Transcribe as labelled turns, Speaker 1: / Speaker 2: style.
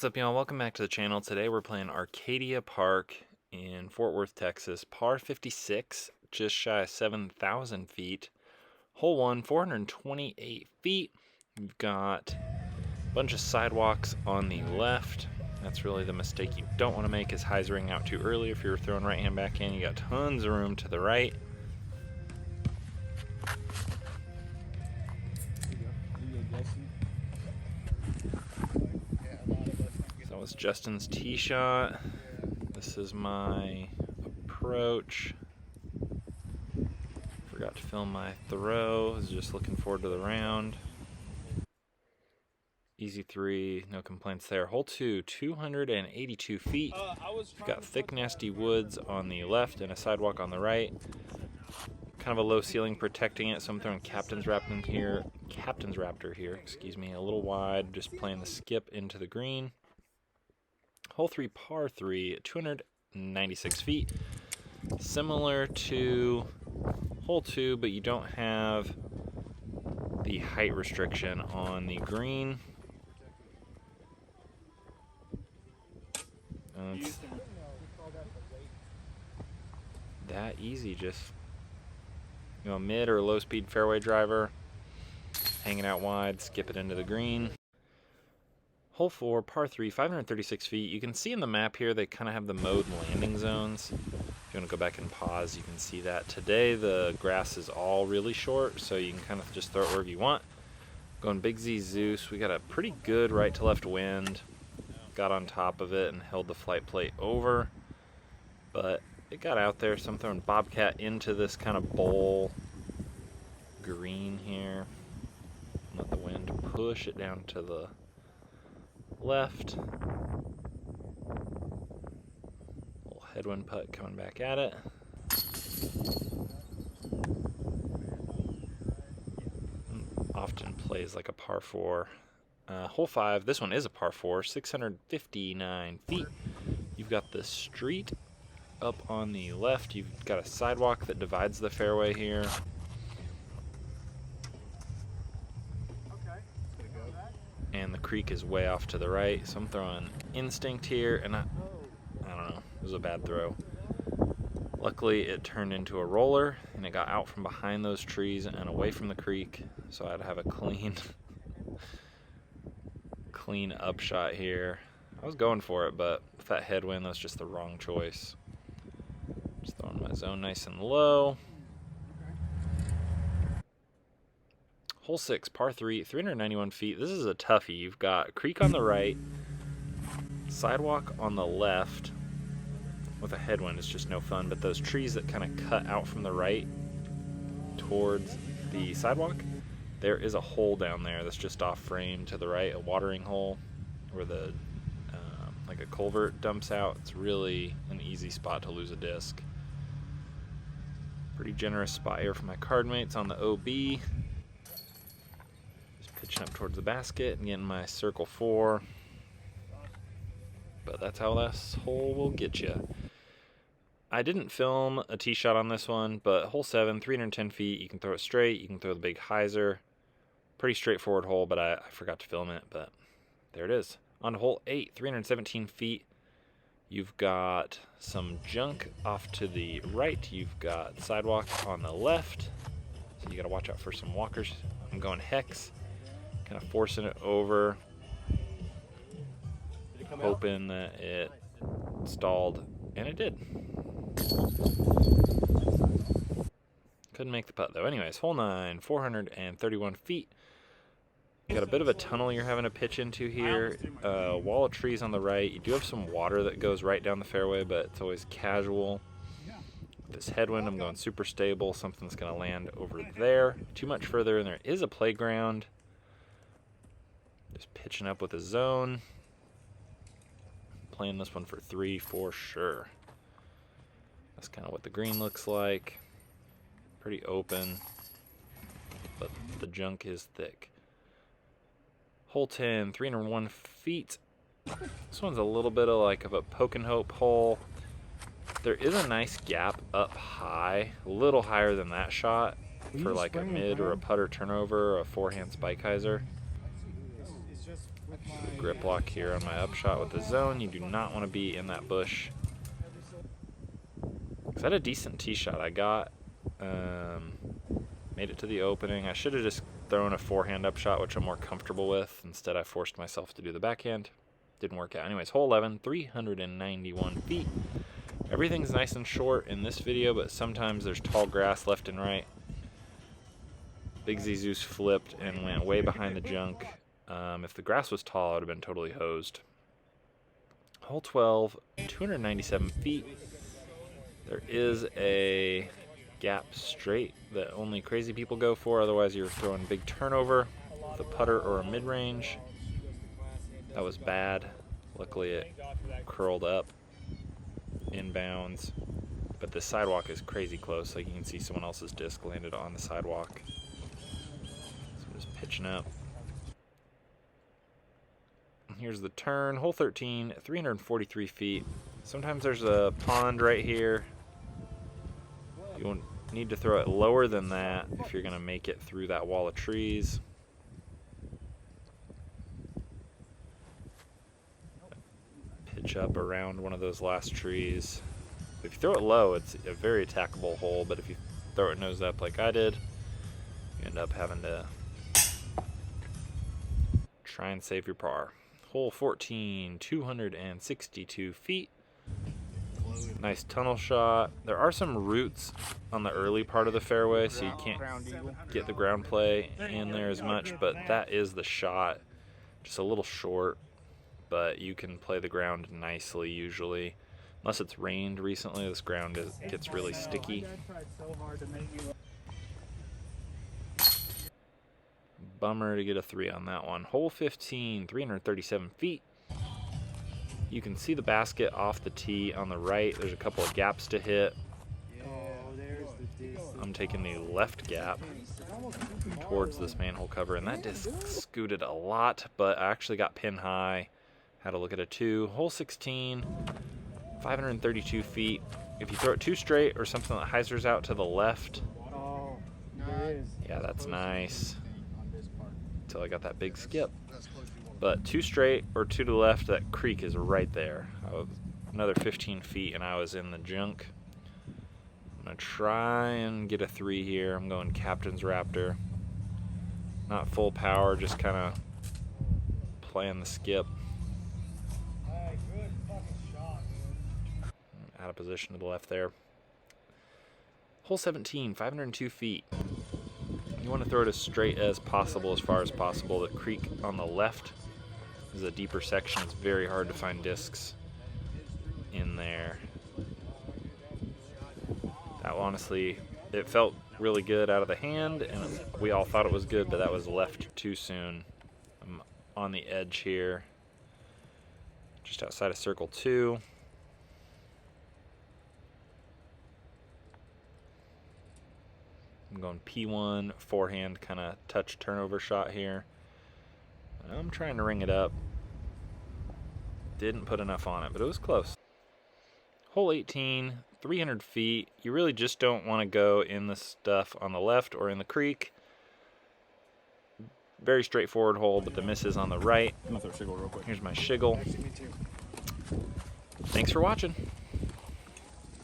Speaker 1: What's up, y'all? Welcome back to the channel. Today we're playing Arcadia Park in Fort Worth, Texas. Par 56, just shy of 7,000 feet. Hole 1, 428 feet. You've got a bunch of sidewalks on the left. That's really the mistake you don't want to make, is hyzering out too early. If you're throwing right hand back in, you got tons of room to the right. That was Justin's tee shot. This is my approach. Forgot to film my throw. I was just looking forward to the round. Easy 3, no complaints there. Hole 2, 282 feet. You've got thick, nasty woods on the left and a sidewalk on the right. Kind of a low ceiling protecting it, so I'm throwing Captain's Raptor here, excuse me, a little wide, just playing the skip into the green. Hole 3, par 3, 296 feet. Similar to hole 2, but you don't have the height restriction on the green. It's that easy, just mid or low speed fairway driver, hanging out wide, skip it into the green. Hole 4, par 3, 536 feet. You can see in the map here they kind of have the mode landing zones. If you want to go back and pause, you can see that. Today the grass is all really short, so you can kind of just throw it wherever you want. Going Big Z Zeus. We got a pretty good right to left wind. Got on top of it and held the flight plate over, but it got out there, so I'm throwing Bobcat into this kind of bowl green here. Let the wind push it down to the left. Little headwind putt coming back at it. Often plays like a par 4. Hole 5, this one is a par 4, 659 feet. You've got the street up on the left. You've got a sidewalk that divides the fairway here. And the creek is way off to the right, so I'm throwing instinct here, and I don't know, it was a bad throw. Luckily it turned into a roller and it got out from behind those trees and away from the creek, so I'd have a clean upshot here. I was going for it, but with that headwind, that's just the wrong choice. Just throwing my zone nice and low. Hole 6, par 3, 391 feet. This is a toughie. You've got creek on the right, sidewalk on the left. With a headwind, it's just no fun, but those trees that kind of cut out from the right towards the sidewalk, there is a hole down there that's just off frame to the right, a watering hole where the like a culvert dumps out. It's really an easy spot to lose a disc. Pretty generous spot here for my card mates on the OB. Just pitching up towards the basket and getting my circle 4. But that's how this hole will get you. I didn't film a tee shot on this one, but hole 7, 310 feet. You can throw it straight. You can throw the big hyzer. Pretty straightforward hole, but I forgot to film it, but there it is. On to hole 8, 317 feet. You've got some junk off to the right. You've got sidewalk on the left, so you got to watch out for some walkers. I'm going hex, kind of forcing it over, hoping that it stalled, and it did. Couldn't make the putt though. Anyways, hole 9, 431 feet. You got a bit of a tunnel you're having to pitch into here. Wall of trees on the right. You do have some water that goes right down the fairway, but it's always casual. With this headwind, I'm going super stable. Something's going to land over there. Too much further, and there is a playground. Just pitching up with a zone. Playing this one for 3 for sure. That's kind of what the green looks like. Pretty open, but the junk is thick. Hole 10, 301 feet. This one's a little bit of a poke and hope hole. There is a nice gap up high, a little higher than that shot for like a mid or a putter turnover or a forehand spike hyzer. Grip lock here on my upshot with the zone. You do not want to be in that bush. I had a decent tee shot. I got, made it to the opening. I should have just thrown a forehand upshot, which I'm more comfortable with. Instead, I forced myself to do the backhand. Didn't work out. Anyways, hole 11, 391 feet. Everything's nice and short in this video, but sometimes there's tall grass left and right. Big Jesus flipped and went way behind the junk. If the grass was tall, I would have been totally hosed. Hole 12, 297 feet. There is a gap straight that only crazy people go for, otherwise you're throwing big turnover with a putter or a mid-range. That was bad. Luckily it curled up inbounds, but the sidewalk is crazy close. Like you can see someone else's disc landed on the sidewalk. So I'm just pitching up. Here's the turn, hole 13, 343 feet. Sometimes there's a pond right here. You won't need to throw it lower than that if you're going to make it through that wall of trees. Pitch up around one of those last trees. If you throw it low, it's a very attackable hole, but if you throw it nose up like I did, you end up having to try and save your par. Hole 14, 262 feet. Nice tunnel shot. There are some roots on the early part of the fairway, so you can't get the ground play in there as much, but that is the shot. Just a little short, but you can play the ground nicely usually. Unless it's rained recently, this ground gets really sticky. Bummer to get a 3 on that one. Hole 15, 337 feet. You can see the basket off the tee on the right. There's a couple of gaps to hit. I'm taking the left gap towards this manhole cover, and that disc scooted a lot, but I actually got pin high. Had a look at a 2. Hole 16, 532 feet. If you throw it too straight or something that hyzers out to the left, yeah, that's nice. Until I got that big skip. But too straight or too to the left, that creek is right there. Another 15 feet and I was in the junk. I'm going to try and get a 3 here. I'm going Captain's Raptor. Not full power, just kind of playing the skip. Out of position to the left there. Hole 17, 502 feet. You want to throw it as straight as possible, as far as possible. The creek on the left is a deeper section. It's very hard to find discs in there. That honestly, it felt really good out of the hand, and we all thought it was good, but that was left too soon. I'm on the edge here, just outside of circle 2. I'm going P1, forehand, kind of touch turnover shot here. I'm trying to ring it up. Didn't put enough on it, but it was close. Hole 18, 300 feet. You really just don't want to go in the stuff on the left or in the creek. Very straightforward hole, but the miss is on the right.
Speaker 2: I'm gonna throw a shiggle real quick.
Speaker 1: Here's my shiggle. Thanks for watching.